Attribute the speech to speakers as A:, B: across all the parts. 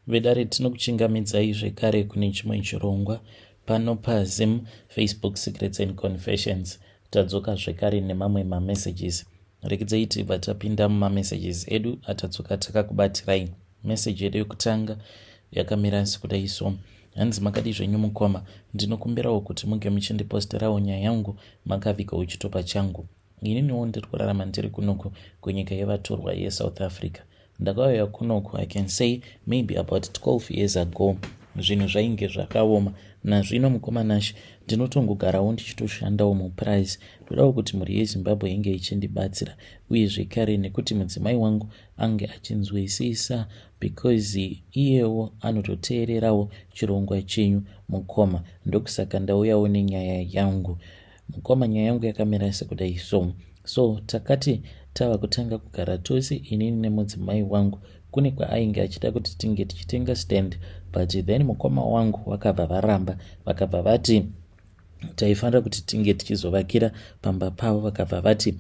A: Vedare tinokuchingamidzai zvekare kune chimwe chirongwa pano paZim Facebook Secrets and Confessions. Tadzoka zvekare nemamwe mamessages. Reedzai tibva tapinda mumamessages edu atadzoka takakubatirai. Message yedu yokutanga yakamira sekudai so: hanzi makadi zvenyu mukoma, ndinokumbirawo kuti muge muchindiposterawo nyaya yangu makavigawo chitopa changu. Ininiwo ndiri kurarama ndiri kunoku kunyika yevatorwa yeSouth Africa. Ndakauya kunoku, I can say maybe about 12 years ago. Zvinhu zvainge zvakaoma. Nazvino mukoma Nash ndinotongogarawo ndichitoshandawo muprice. Todawo kuti mhuri yeZimbabwe inge ichindibatsira, uye zvekare nekuti mudzimai wangu ange achinzwisisa, because iyewo anototeererawo chirongwa chenyu mukoma. Ndokusaka ndauyawo nenyaya yangu mukoma. Nyaya yangu yakamira sekudai so takati tava kutanga kugara tose, inini nemudzimai wangu, kune kwaainge achida kuti tinge tichitenga stand, but then mukoma wangu wakabva varamba, vakabva vati taifanira kuti tinge tichizovakira pamba pavo, vakabva vati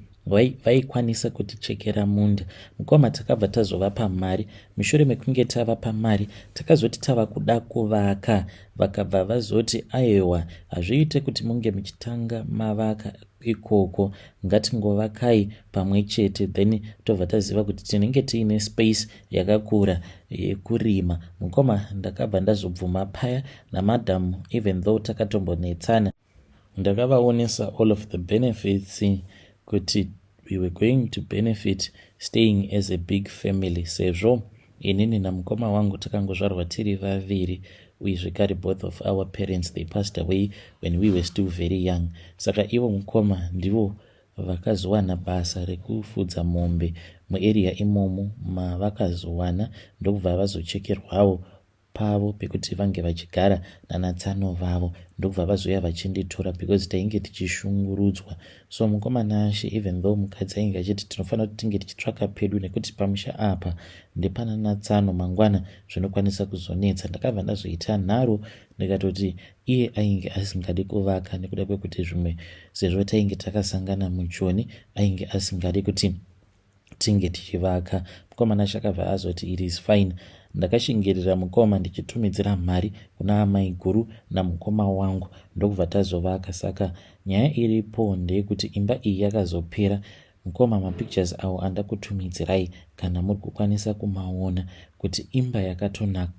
A: vaikwanisa kutichekera munda. Mukoma takabva tazovapa mari. Mushure mekunge tavapa mari, takazoti tava kuda kuvaka, vakabva vazoti aiwa, hazviite kuti munge muchitanga mavaka ikoko, ngatingovakai pamwe chete, then tobva taziva kuti tinenge tiine space yakakura yekurima. Mukoma ndakabva ndazobvuma paya namadhamu, even though takatombonetsana, ndakavaonesa all of the benefits, kuti we were going to benefit staying as a big family, sezvo inini namukoma wangu takangozvarwa tiri vaviri, uye zvekare both of our parents they passed away when we were still very young. Saka ivo mukoma ndivo vakazowana basa rekufudza mombe muarea imomo mavakazowana, ndokubva vazochekerwawo pavo pekuti vange vachigara nanatsano vavo, ndokubva vazoya vachinditora because tainge tichishungurudzwa. So mukoma Nash, even though mukadzi ainge achiti tinofanira kuti tinge tichitsvaka pedu nekuti pamusha apa ndepana natsano, mangwana zvinokwanisa kuzonetsa, ndakabva ndazoita nharo ndikatoti iye ainge asingadi kuvaka nekuda kwekuti zvimwe sezvo tainge takasangana muchoni, ainge asingadi kuti tinge tichivaka. Mukoma Nash akabva azoti it is fine. Ndakashingirira mukoma ndichitumidzira mari kuna amai guru namukoma wangu, ndokubva tazovaka. Saka nyaya iripo ndeyekuti imba iyi yakazopera. Mukoma, mapictures awo andakutumidzirai kana muri kukwanisa kumaona, kuti imba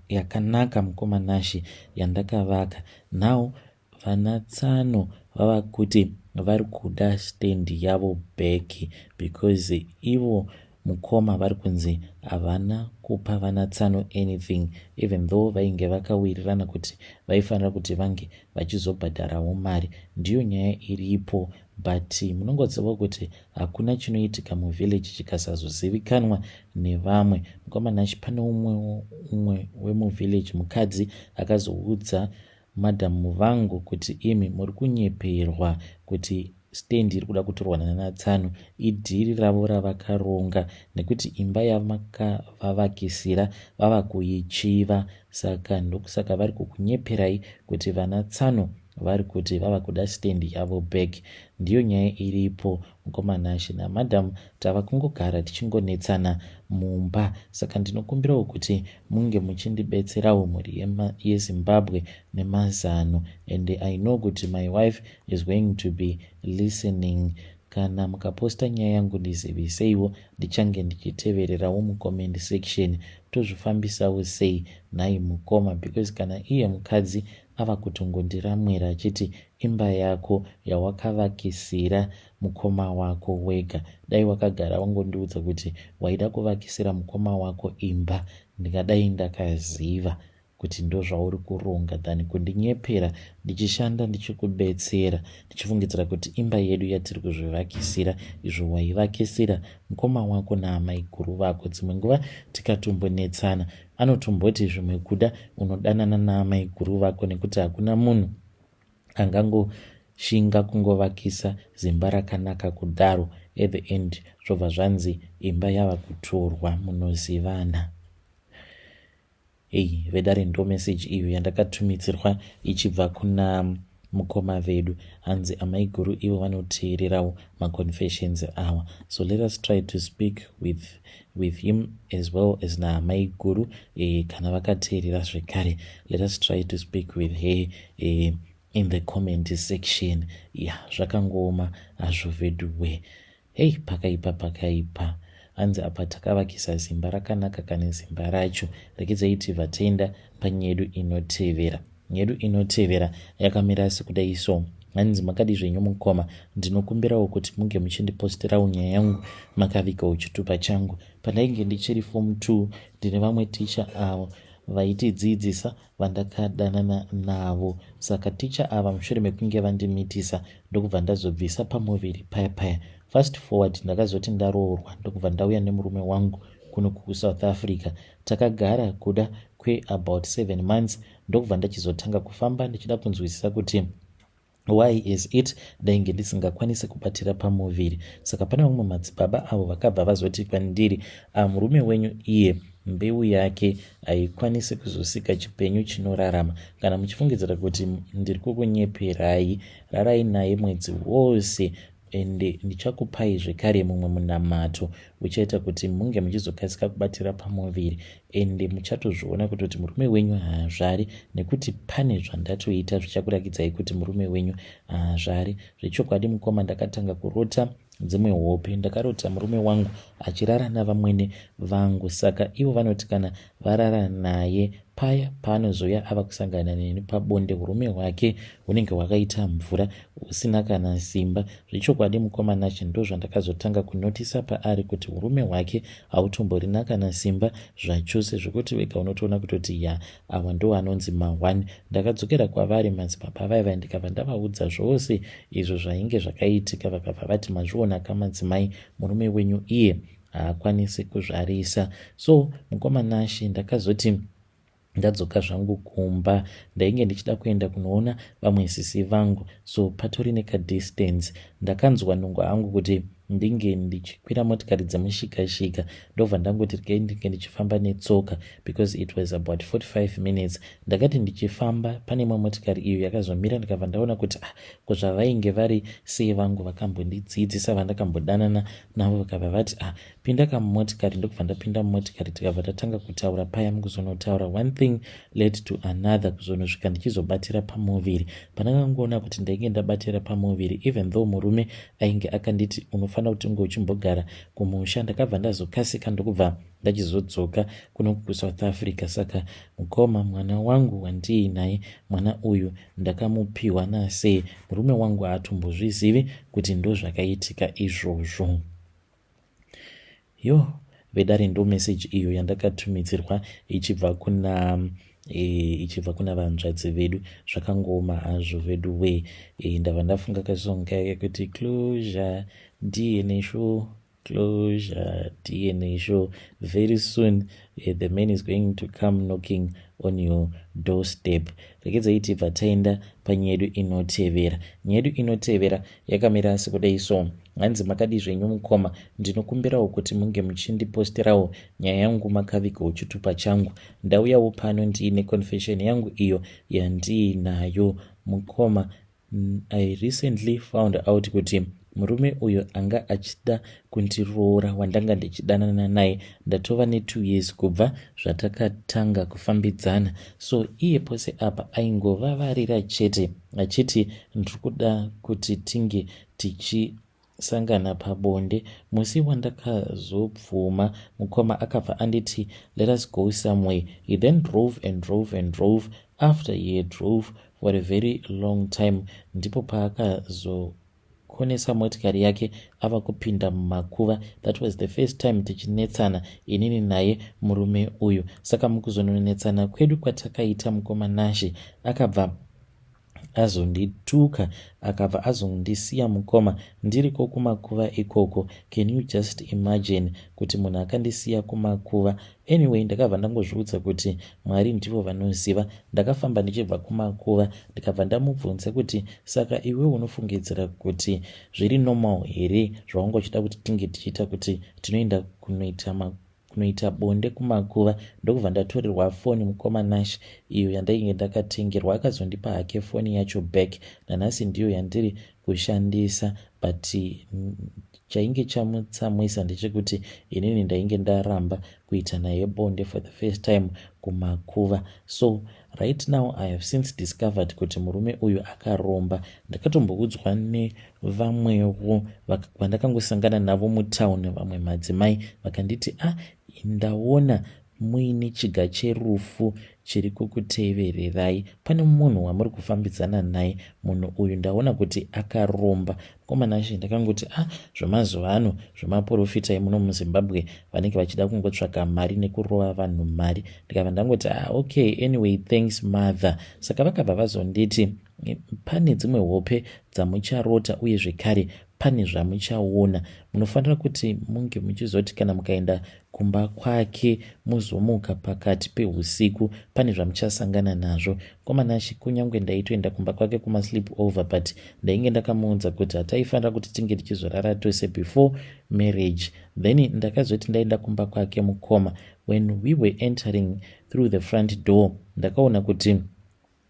A: yakanaka mukoma Nashi yandakavaka. Now vanatsano vava kuti vari kuda stand yavo back, because ivo mukoma vari kunzi havana kupa vanatsano anything, even though vainge vakawirirana kuti vaifanira kuti vange vachizobhadharawo mari. Ndiyo nyaya iripo, but munongoziva kuti hakuna chinoitika muvillage chikasazozivikanwa nevamwe. Mukoma Nash, pane umwe wemuvillage mukadzi akazoudza madhamu vangu kuti imi muri kunyeperwa kuti stand iri kuda kutorwa nanatsano idhiri ravo ravakaronga, nekuti imba yamakavavakisira vava kuichiva. Saka ndokusaka vari kukunyeperai kuti vanatsano vari kuti vava kuda stand yavo back. Ndiyo nyaya iripo mukoma Nash. Namadhamu tava kungogara tichingonetsana mumba, saka ndinokumbirawo kuti munge muchindibetserawo mhuri yeZimbabwe nemazano, and I know kuti my wife is going to be listening. Kana mukaposta nyaya yangu ndiziviseiwo, ndichange ndichitevererawo mucomment section tozvifambisawo sei nhai mukoma, because kana iye mukadzi ava kutongondiramwira achiti imba yako yawakavakisira mukoma wako wega, dai wakagara wangondiudza kuti waida kuvakisira mukoma wako imba, ndingadai ndakaziva kuti ndo zvauri kuronga than kundinyepera ndichishanda ndichikubetsera ndichifungidzira kuti imba yedu yatiri kuzvivakisira izvo waivakisira mukoma wako naamai guru vako. Dzimwe nguva tikatombonetsana, anotomboti zvimwe kuda unodanana naamai guru vako, nekuti hakuna munhu angangoshinga kungovakisa zimba rakanaka kudaro. At the end zvobva zvanzi imba yava kutorwa, munozivana. Vedare ndo message iyo yandakatumidzirwa ichibva kuna mukoma vedu. Hanzi amai guru ivo vanoteererawo maconfessions awa. So let us try to speak with him as well as naamai guru kana vakateerera zvekare. Let us try to speak with her in the comment section. Zvakangooma hazvo vedu we. Hey, pakaipa. Hanzi apa takavakisa zimba rakanaka kane zimba racho. Rekedzaiti vatenda panyedu inotevera. Nyedu inotevera yakamira sekudai so. Hanzi makadi zvenyu mukoma, ndinokumbirawo kuti munge muchindiposterawo nyaya yangu makavikawo chitupa changu. Pandainge ndichiri form 2 ndine vamwe ticha avo vaitidzidzisa vandakadanana navo. Saka ticha ava mushure mekunge vandimitisa ndokubva ndazobvisa pamuviri paya. Fast forward ndakazoti ndaroorwa ndokubva ndauya nemurume wangu kuno kuSouth Africa. Takagara kuda about 7 months ndokubva ndachizotanga kufamba ndichida kunzwisisa kuti why is it ndainge ndisingakwanisi kubatira pamuviri. Saka pane vamwe madzibaba avo vakabva vazoti kwandiri, murume wenyu iye mbeu yake haikwanisi kuzosika chipenyu chinorarama. Kana muchifungidzira kuti ndiri kukunyeperai, rarai naye mwedzi wose ende ndichakupai zvekare mumwe munamato uchaita kuti munge muchizokasika kubatira pamuviri, ende muchatozviona kuti murume wenyu haazvari, nekuti pane zvandatoita zvichakurakidzai kuti murume wenyu haazvari. Zvechokwadi mukoma, ndakatanga kurota dzimwe hope. Ndakarota murume wangu achirara navamwene vangu. Saka ivo vanoti kana varara naye paya paanozoya ava kusangana neni pabonde, urume hwake hunenge hwakaita mvura usina kana simba. Zvechokwadi mukoma nacho ndo zvandakazotanga kunotisa paari kuti urume hwake hautomborina kana simba zvachose, zvekuti wega unotoona kutoti awa ndo anonzi ma1. Ndakadzokera kwavari madzibaba vaiva ndikabva ndavaudza zvose izvo zvainge zvakaitika. Vakabva vati mazviona kamadzimai, murume wenyu iye haakwanisi kuzvarisa. So mukoma nashe ndakazoti ndadzoka zvangu kumba. Ndainge ndichida kuenda kunoona vamwe sisi vangu, so patori nekadistance. Ndakanzwa nungo angu kuti ndinge ndichikwira motikari dzemushikashika, ndobva ndangoti ndinge ndichifamba netsoka because it was about 45 minutes. Ndakati ndichifamba pane imwe motikari iyo yakazomira, ndikabva ndaona kuti kuzvavainge vari sei vangu vakambondidzidzisa vandakambodanana navo, vakabva vati pinda kamumotikari. Ndokubva ndapinda mumotikari, tikabva tatanga kutaura paya mukuzonotaura. One thing led to another, kuzonosvika ndichizobatira pamuviri. Pandakangoona kuti ndainge ndabatira pamuviri, even though murume ainge akanditi unofanira kuti unge uchimbogara kumusha, ndakabva ndazokasika ndokubva ndachizodzoka kuno kuSouth Africa. Saka mukoma, mwana wangu wandiinaye, mwana uyu ndakamupiwa nase. Murume wangu haatombozvizivi kuti ndo zvakaitika izvozvo. Vedare ndo message iyo yandakatumidzirwa ichibva kuna vanzvadzi vedu. Zvakangooma hazvo vedu we. Ndabva ndafunga kazonga yekuti closure DNA show, closure DNA show. Very soon the man is going to come knocking on your doorstep. Rekedzaiti vataenda panyedu inotevera. Nyedu inotevera yakamira sekudai so. Hanzi makadi zvenyu mukoma, ndinokumbirawo kuti munge muchindiposterawo nyaya yangu makavikawo chitupa changu. Ndauyawo pano ndiine confession yangu iyo yandiinayo mukoma. I recently found out kuti murume uyo anga achida kundiroora wandanga ndichidanana naye ndatova ne2 years kubva zvatakatanga kufambidzana. So iye pose apa aingovavarira chete achiti ndiri kuda kuti tinge tichisangana pabonde. Musi wandakazobvuma mukoma akabva anditi let us go somewhere. He then drove and drove. After he drove for a very long time, ndipo paakazokonesa motikari yake ava kupinda mumakuva. That was the first time tichinetsana inini naye murume uyu. Saka mukuzononetsana kwedu kwatakaita mukoma nashe akabva azondituka, akabva azondisiya mukoma ndiriko kumakuva ikoko. Can you just imagine kuti munhu akandisiya kumakuva? Anyway, ndakabva ndangozviudza kuti Mwari ndivo vanoziva. Ndakafamba ndichibva kumakuva ndikabva ndamubvunza kuti saka iwe unofungidzira kuti zviri normal here zvaungochida kuti tinge tichiita kuti tinoenda kunoita kunoita bonde kumakuva ndokubva ndatorerwa foni mukoma Nash iyo yandainge ndakatengerwa. Akazondipa hake foni yacho back, nanhasi ndiyo yandiri kushandisa, but chainge chamutsamwisa ndechekuti inini ndainge ndaramba kuita naye bonde for the first time kumakuva. So right now I have since discovered kuti murume uyu akaromba. Ndakatomboudzwa nevamwewo vandakangosangana navo mutauni, vamwe madzimai vakanditi ndaona muine chiga cherufu chiri kukutevererai, pane munhu wamuri kufambidzana naye, munhu uyu ndaona kuti akaromba. Mukoma Nash ndakangoti zvemazuva ano zvemaprofita emuno muZimbabwe vanenge vachida kungotsvaga mari nekurova vanhu mari. Ndikabva ndangoti okay, anyway thanks mother. Saka vakabva vazonditi pane dzimwe hope dzamucharota uye zvekare pane zvamuchaona. Munofanira kuti munge muchizoti kana mukaenda kumba kwake muzomuka pakati peusiku pane zvamuchasangana nazvo. Mukoma Nash kunyange ndaitoenda kumba kwake kuma sleep over, but ndainge ndakamuudza kuti hataifanira kuti tinge tichizorara tose before marriage. Then ndakazoti ndaenda kumba kwake mukoma, when we were entering through the front door ndakaona kuti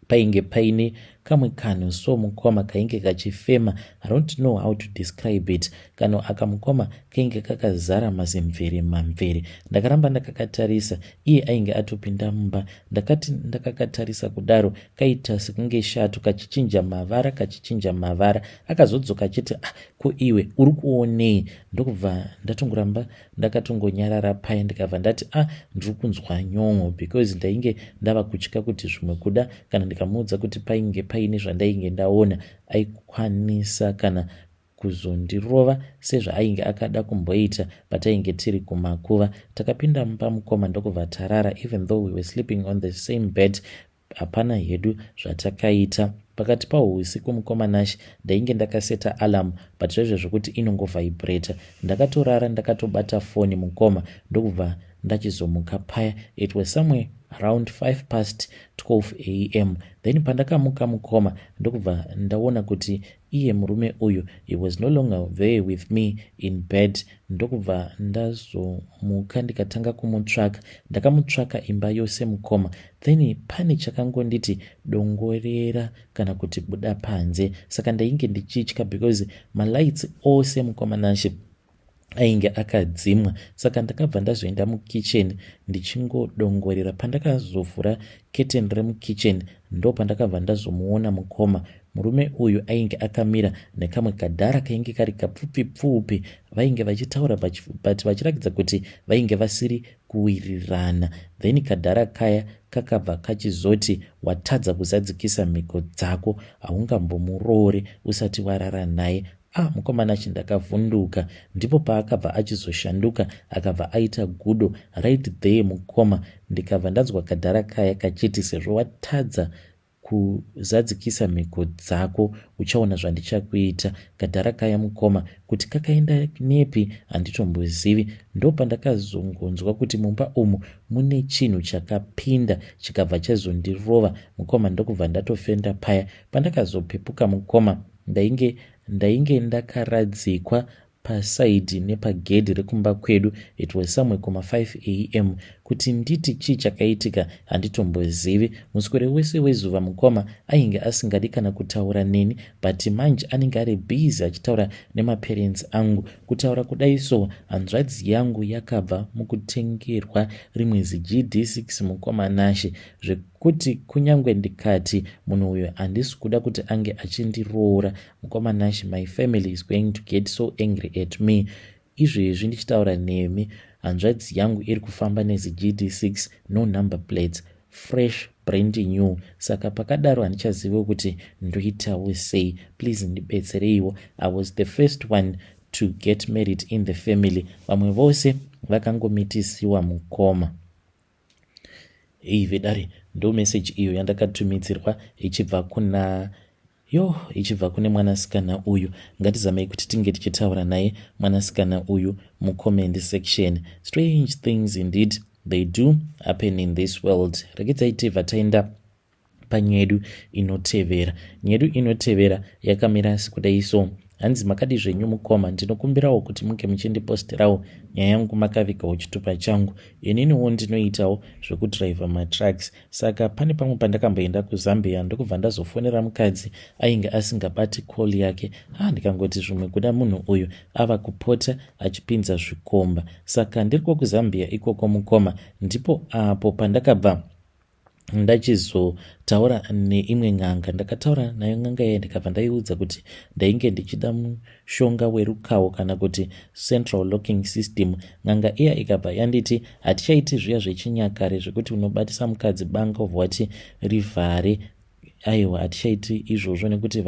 A: painge paine kamwe kanhu so mukoma kainge kachifema. I don't know how to describe it. Kanhu aka mukoma kainge kakazara mazimvere mamvere. Ndakaramba ndakakatarisa, iye ainge atopinda mumba. Ndakati ndakakatarisa kudaro kaita sekunge shato kachichinja mavara. Akazodzoka achiti ko iwe uri kuonei? Ndokubva ndatongoramba ndakatongonyarara paya. Ndikabva ndati ndiri kunzwa nyongo, because ndainge ndava kutya kuti zvimwe kuda kana ndikamuudza kuti painge paine zvandainge ndaona aikwanisa kana kuzondirova sezvaainge akada kumboita patainge tiri kumakuva. Takapinda mumba mukoma ndokubva tarara, even though we were sleeping on the same bed. Hapana hedu zvatakaita. Pakati pausiku mukoma Nash ndainge ndakaseta alarm, but zvezvo kuti inongovibhreta. Ndakatorara ndakatobata foni mukoma ndokubva ndachizomuka paya. It was somewhere around 12:05 am. Then pandakamuka mukoma ndokubva ndaona kuti iye murume uyu, he was no longer there with me in bed. Ndokubva ndazomuka ndikatanga kumutsvaka. Ndakamutsvaka imba yose mukoma. Then pane chakangonditi dongorera kana kuti buda panze. Saka ndainge ndichitya because malights ose mukoma Nash ainge akadzimwa. Saka ndakabva ndazoenda mukitchen ndichingodongorera. Pandakazovhura curtain remukitchen ndo pandakabva ndazomuona mukoma. Murume uyu ainge akamira nekamwe kadhara kainge kari kapfupi. Vainge vachitaura but vachiratidza kuti vainge vasiri kuwirirana. Then kadhara kaya kakabva kachizoti watadza kuzadzikisa mhiko dzako haungambomurore usati warara naye. Mukoma Nash ndakavhunduka. Ndipo paakabva achizoshanduka akabva aita gudo right there mukoma. Ndikabva ndanzwa kadhara kaya kachiti sezvo watadza kuzadzikisa mhiko dzako uchaona zvandichakuita. Kadhara kaya mukoma kuti kakaenda nepi handitombozivi. Ndo pandakazongonzwa kuti mumba umu mune chinhu chakapinda chikabva chazondirova mukoma. Ndokubva ndatofenda paya. Pandakazopepuka mukoma ndainge ndakaradzikwa pasaidhi nepagedhi rekumba kwedu. It was somewhere kuma 5 am. Kuti nditi chii chakaitika handitombozivi. Muswere wese wezuva mukoma ainge asingadi kana kutaura neni, but manje anenge ari busy achitaura nemaparents angu. Kutaura kudai so hanzvadzi yangu yakabva mukutengerwa rimwe GD6 mukoma Nash, zvekuti kunyange ndikati munhu uyu handisi kuda kuti ange achindiroora mukoma Nash, my family is going to get so angry at me. Izvezvi ndichitaura nemi hanzvadzi yangu iri kufamba GD6 no number plates, fresh brand new. Saka pakadaro handichazivi kuti ndoitawo sei. Please ndibetsereiwo. I was the first one to get married in the family. Vamwe vose vakangomitisiwa mukoma. Vedare ndo message iyo yandakatumidzirwa ichibva kune mwanasikana uyu. Ngatizamei kuti tinge tichitaura naye mwanasikana uyu mucomment section. Strange things indeed they do happen in this world. Regetai vataenda panyedu inotevera. Nyedu inotevera yakamira sikudai so. hanzi makadi zvenyu mukoma, ndinokumbirawo kuti munge muchindiposterawo nyaya yangu makavigawo chitupa changu. Ininiwo ndinoitawo zvekudhiraivha matrucks. Saka pane pamwe pandakamboenda kuZambia ndokubva ndazofonera mukadzi ainge asingabati call yake. Ndikangoti zvimwe kuda munhu uyu ava kupota achipinza zvikomba. Saka ndiriko kuZambia ikoko mukoma ndipo apo pandakabva ndachizotaura neimwe n'anga. Ndakataura nayo n'anga iye ndikabva ndaiudza kuti ndainge ndichida mushonga werukawo kana kuti central locking system. N'anga iya ikabva yanditi hatichaiti zviya zvechinyakare zvekuti unobatisa mukadzi banga ovhati rivhare. Aiwa, hatichaiti izvozvo nekuti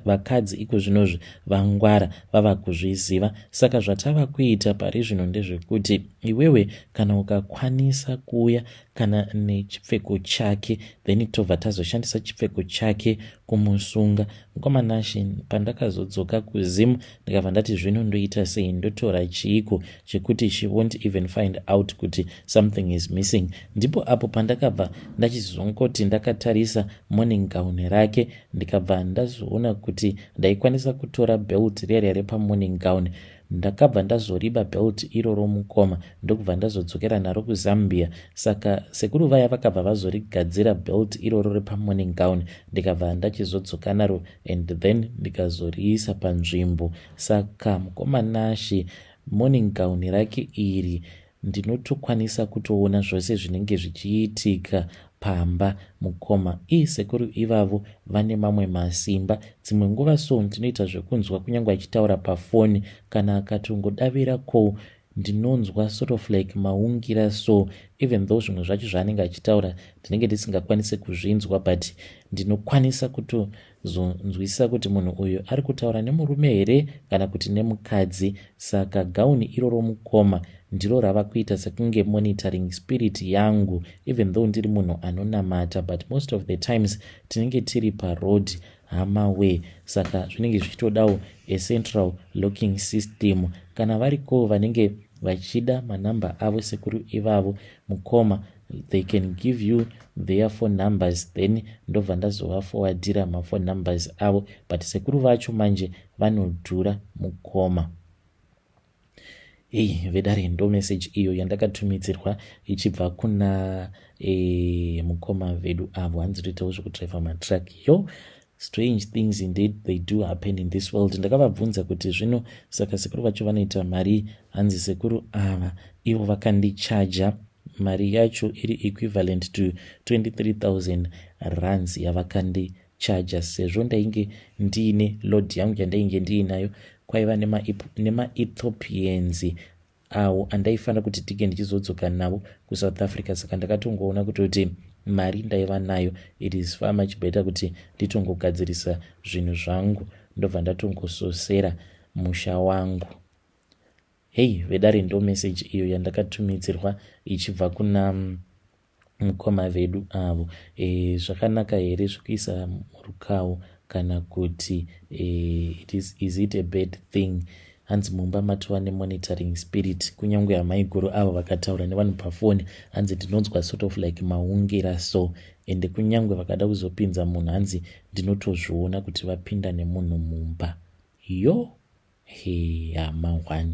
A: vakadzi iko zvinozvi vangwara vava kuzviziva. Saka zvatava kuita pari zvino ndezvekuti iwewe kana ukakwanisa kuuya kana nechipfeko chake, then tobva tazoshandisa chipfeko chake kumusunga. Mukomanashi pandakazodzoka kuZimu ndikabva ndati zvino ndoita sei, ndotora chiiko chekuti she won't even find out kuti something is missing. Ndipo apo pandakabva ndachizongoti ndakatarisa morning gown rake ndikabva ndazoona kuti ndaikwanisa kutora belt riya repamorning gown. Ndakabva ndazoriba belt iroro mukoma ndokubva ndazodzokera naro kuZambia. Saka sekuru vaya vakabva vazorigadzira belt iroro repamorning gown ndikabva ndachizodzoka naro and then ndikazoriisa panzvimbo. Saka mukomanashi morning gown rake iri ndinotokwanisa kutoona zvose zvinenge zvichiitika pamba mukoma. Sekuru ivavo vane mamwe masimba. Dzimwe nguva so ndinoita zvekunzwa kunyange achitaura pafoni kana akatongodavira ko ndinonzwa sort of like maungira so, even though zvimwe zvacho zvaanenge achitaura ndinenge ndisingakwanisi kuzvinzwa, but ndinokwanisa kutozonzwisisa kuti munhu uyu ari kutaura nemurume here kana kuti nemukadzi. Saka gauni iroro mukoma ndiro rava kuita sekunge monitoring spirit yangu, even though ndiri munhu anonamata, but most of the times tinenge tiri paroad hamawe. Saka zvinenge zvichitodawo central locking system. Kana variko vanenge vachida manamba avo sekuru ivavo mukoma, they can give you their phone numbers, then ndobva ndazovaforwardira mafone numbers avo, but sekuru vacho manje vanodhura mukoma. Vedare ndo message iyo yandakatumidzirwa ichibva kuna mukoma vedu avo. Hanzi toitawo zvekudhiraivha matruck. Strange things indeed they do happen in this world. Ndakavabvunza kuti zvino saka sekuru vacho vanoita mari. Hanzi sekuru ava ivo vakandichaja mari yacho iri equivalent to 23,000 rands yavakandichaja, sezvo ndainge ndiine load yangu yandainge ndiinayo. Kwaiva nema-Ethiopians awo andaifanira kuti tige ndichizodzoka navo kuSouth Africa. Saka ndakatongoona kuti mari ndaiva nayo, it is far much better kuti nditongogadzirisa zvinhu zvangu ndobva ndatongososera musha wangu. Vedare ndo message iyo yandakatumidzirwa ichibva kuna mukoma vedu avo. Zvakanaka here zvekuisa rukawo kana kuti is it a bad thing? Hanzi mumba matova nemonitoring spirit. Kunyange hamaiguru avo vakataura nevanhu pafoni, hanzi ndinonzwa sort of like maungira so, ende kunyange vakada kuzopinza munhu hanzi ndinotozviona kuti vapinda nemunhu mumba. Hama 1.